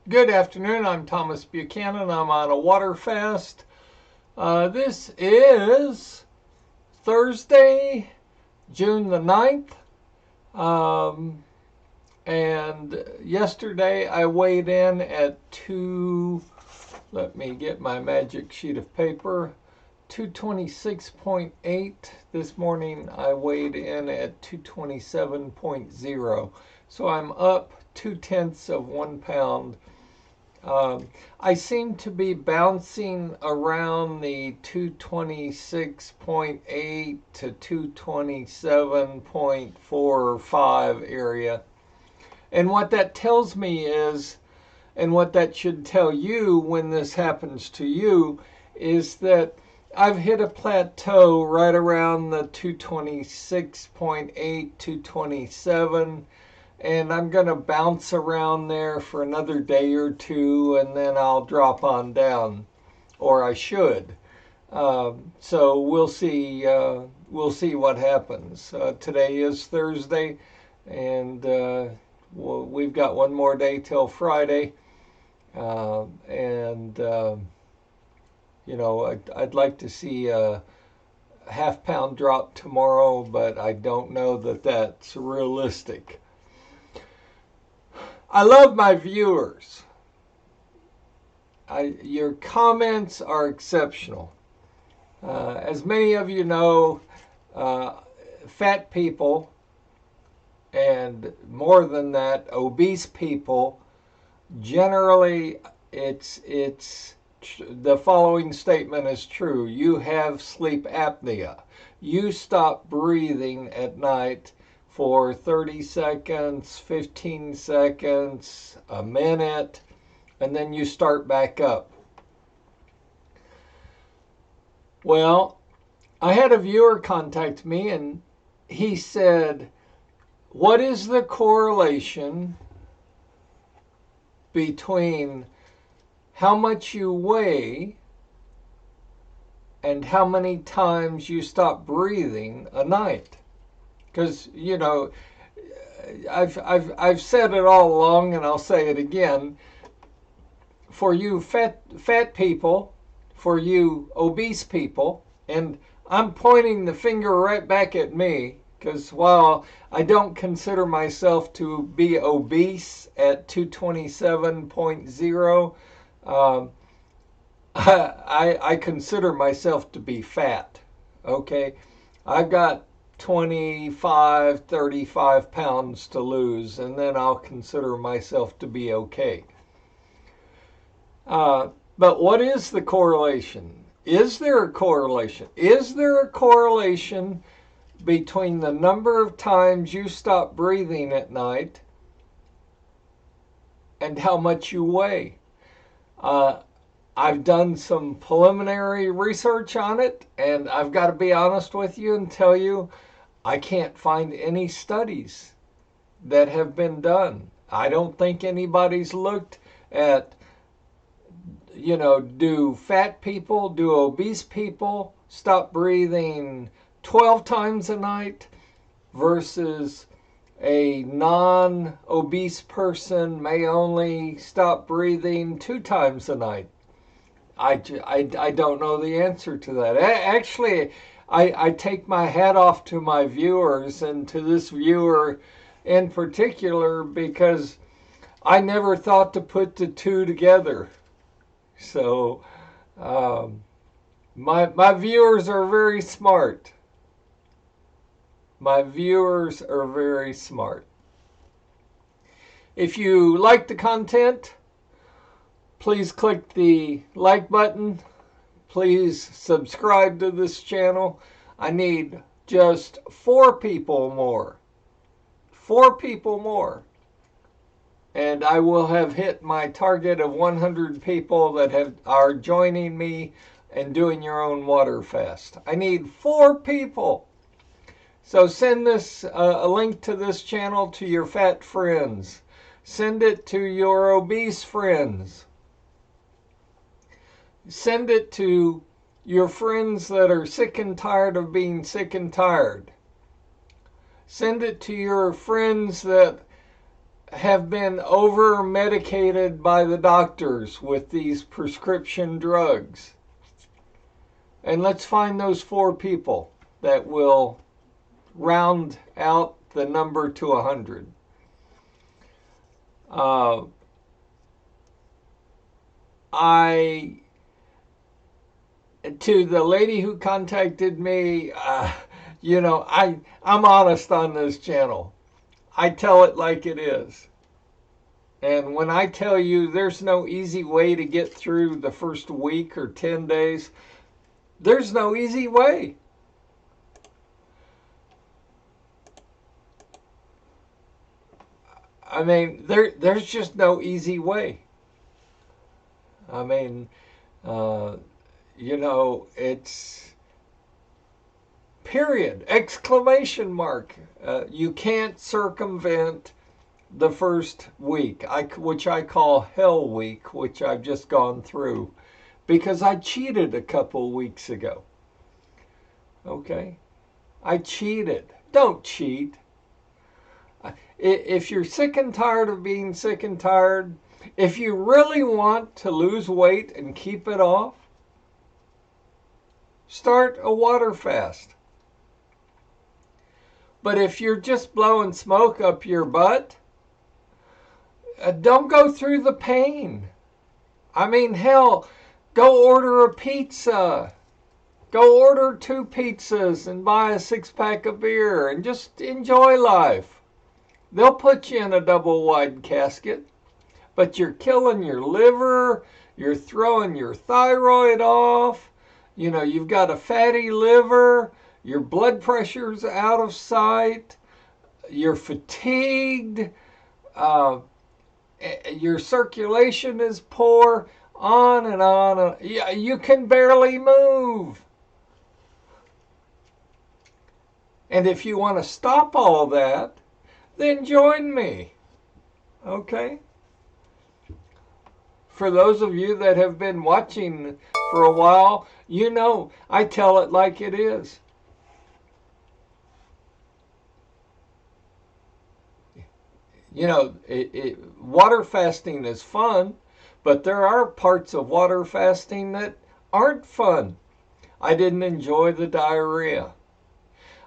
Good afternoon. I'm Thomas Buchanan. I'm on a water fast. This is Thursday, June the 9th. Um, and yesterday I weighed in at let me get my magic sheet of paper, 226.8. This morning I weighed in at 227.0. So I'm up 2/10 of 1 pound. I seem to be bouncing around the 226.8 to 227.45 area. And what that tells me is, and what that should tell you when this happens to you, is that I've hit a plateau right around the 226.8, 227, and I'm going to bounce around there for another day or two, and then I'll drop on down, or I should. So we'll see. We'll see what happens. Today is Thursday, and we've got one more day till Friday. And I'd like to see a half-pound drop tomorrow, but I don't know that that's realistic. I love my viewers. Your comments are exceptional. As many of you know, fat people, and more than that, obese people, generally it's the following statement is true. You have sleep apnea. You stop breathing at night for 30 seconds, 15 seconds, a minute, and then you start back up. Well, I had a viewer contact me and he said, what is the correlation between how much you weigh and how many times you stop breathing a night? Because, I've said it all along, and I'll say it again. For you fat people, for you obese people, and I'm pointing the finger right back at me, because while I don't consider myself to be obese at 227.0, I consider myself to be fat. Okay, I've got 25, 35 pounds to lose, and then I'll consider myself to be okay. But what is the correlation? Is there a correlation? Is there a correlation between the number of times you stop breathing at night and how much you weigh? I've done some preliminary research on it, and I've got to be honest with you and tell you I can't find any studies that have been done. I don't think anybody's looked at, do fat people, do obese people stop breathing 12 times a night versus a non-obese person may only stop breathing 2 times a night. I don't know the answer to that. Actually, I take my hat off to my viewers and to this viewer in particular because I never thought to put the two together. So my viewers are very smart. My viewers are very smart. If you like the content, please click the like button. Please subscribe to this channel. I need just 4 people more. 4 people more. And I will have hit my target of 100 people that are joining me and doing your own water fast. I need 4 people. So send a link to this channel to your fat friends. Send it to your obese friends. Send it to your friends that are sick and tired of being sick and tired. Send it to your friends that have been over medicated by the doctors with these prescription drugs. And let's find those 4 people that will round out the number to 100. To the lady who contacted me, I'm honest on this channel. I tell it like it is. And when I tell you there's no easy way to get through the first week or 10 days, there's no easy way. I mean, there's just no easy way. I mean, it's period, exclamation mark. You can't circumvent the first week, which I call Hell Week, which I've just gone through, because I cheated a couple weeks ago. Okay? I cheated. Don't cheat. If you're sick and tired of being sick and tired, if you really want to lose weight and keep it off, start a water fast. But if you're just blowing smoke up your butt, don't go through the pain. I mean, hell, go order a pizza. Go order 2 pizzas and buy a 6-pack of beer and just enjoy life. They'll put you in a double-wide casket, but you're killing your liver, you're throwing your thyroid off, you've got a fatty liver, your blood pressure's out of sight, you're fatigued, your circulation is poor, on and on. You can barely move. And if you want to stop all that, then join me. Okay? For those of you that have been watching for a while, I tell it like it is. Water fasting is fun, but there are parts of water fasting that aren't fun. I didn't enjoy the diarrhea.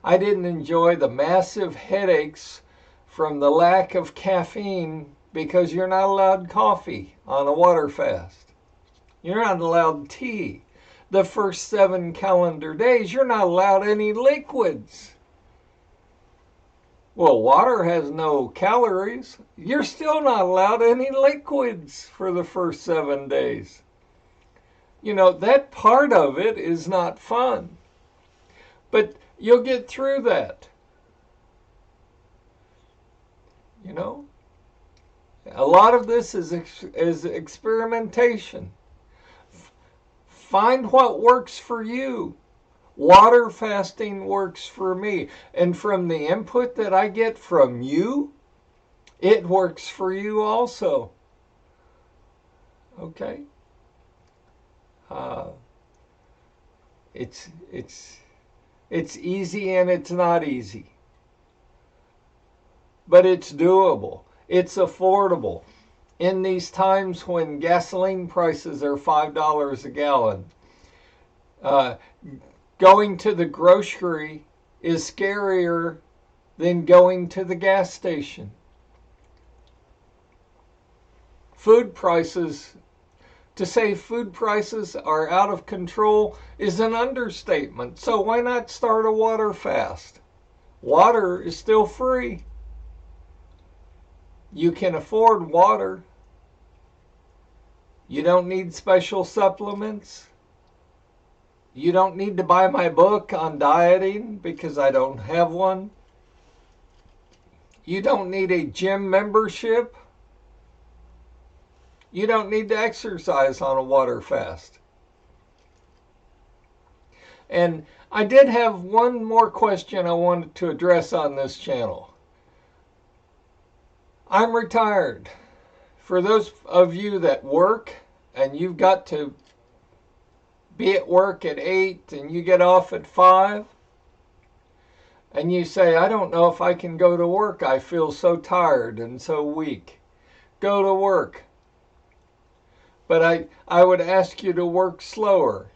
I didn't enjoy the massive headaches from the lack of caffeine, because you're not allowed coffee on a water fast. You're not allowed tea. The first 7 calendar days, you're not allowed any liquids. Well, water has no calories. You're still not allowed any liquids for the first 7 days. That part of it is not fun. But you'll get through that. A lot of this is experimentation. Find what works for you. Water fasting works for me. And from the input that I get from you, it works for you also. Okay? It's easy and it's not easy. But it's doable. It's affordable. In these times when gasoline prices are $5 a gallon, going to the grocery is scarier than going to the gas station. Food prices, to say food prices are out of control is an understatement. So why not start a water fast? Water is still free. You can afford water. You don't need special supplements. You don't need to buy my book on dieting because I don't have one. You don't need a gym membership. You don't need to exercise on a water fast. And I did have one more question I wanted to address on this channel. I'm retired. For those of you that work and you've got to be at work at 8 and you get off at 5, And you say, I don't know if I can go to work. I feel so tired and so weak. Go to work. But I would ask you to work slower.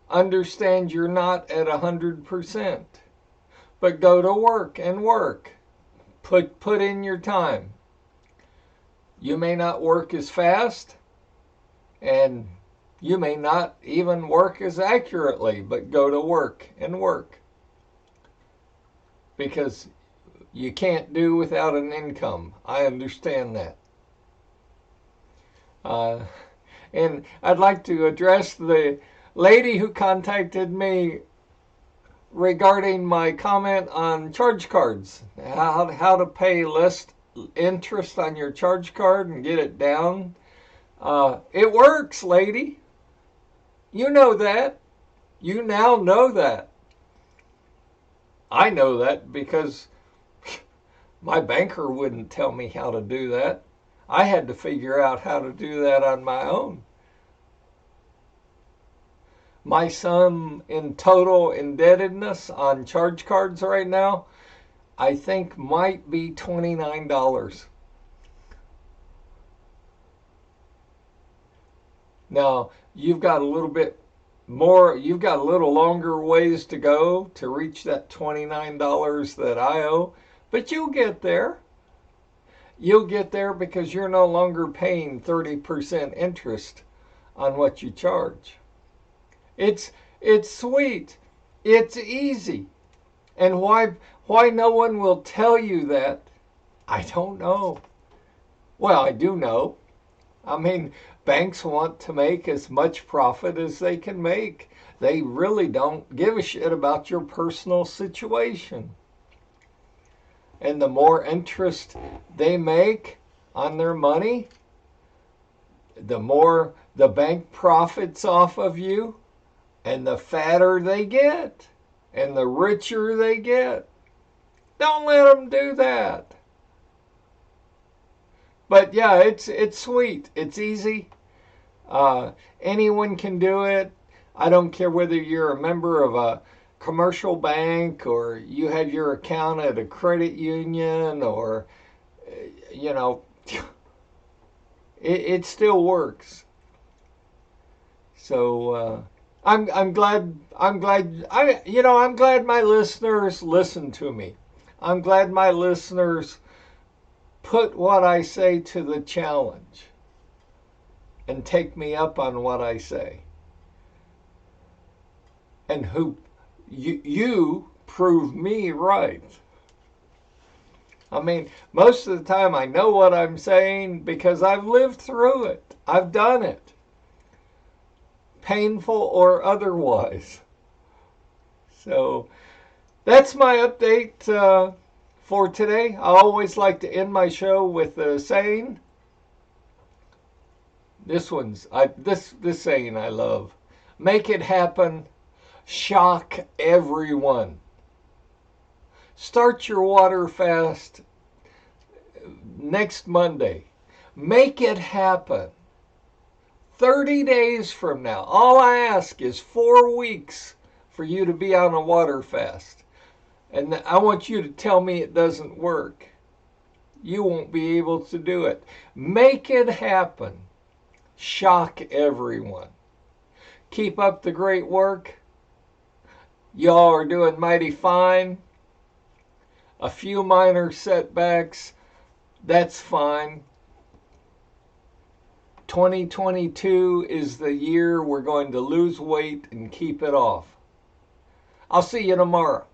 Understand you're not at 100%. But go to work and work. Put in your time. You may not work as fast, and you may not even work as accurately, but go to work and work. Because you can't do without an income. I understand that. And I'd like to address the lady who contacted me regarding my comment on charge cards. How to pay less interest on your charge card and get it down. It works, lady. You know that. You now know that. I know that because my banker wouldn't tell me how to do that. I had to figure out how to do that on my own. My sum in total indebtedness on charge cards right now, I think might be $29. Now, you've got a little bit more, you've got a little longer ways to go to reach that $29 that I owe, but you'll get there. You'll get there because you're no longer paying 30% interest on what you charge. It's sweet. It's easy. And why no one will tell you that, I don't know. Well, I do know. I mean, banks want to make as much profit as they can make. They really don't give a shit about your personal situation. And the more interest they make on their money, the more the bank profits off of you, and the fatter they get, and the richer they get. Don't let them do that. But yeah, it's sweet. It's easy. Anyone can do it. I don't care whether you're a member of a commercial bank or you have your account at a credit union, or you know, it still works. So I'm glad I'm glad my listeners listen to me. I'm glad my listeners put what I say to the challenge and take me up on what I say. And you prove me right. I mean, most of the time I know what I'm saying because I've lived through it. I've done it. Painful or otherwise. So that's my update for today. I always like to end my show with a saying. This saying I love. Make it happen. Shock everyone. Start your water fast next Monday. Make it happen. 30 days from now. All I ask is 4 weeks for you to be on a water fast. And I want you to tell me it doesn't work. You won't be able to do it. Make it happen. Shock everyone. Keep up the great work. Y'all are doing mighty fine. A few minor setbacks. That's fine. 2022 is the year we're going to lose weight and keep it off. I'll see you tomorrow.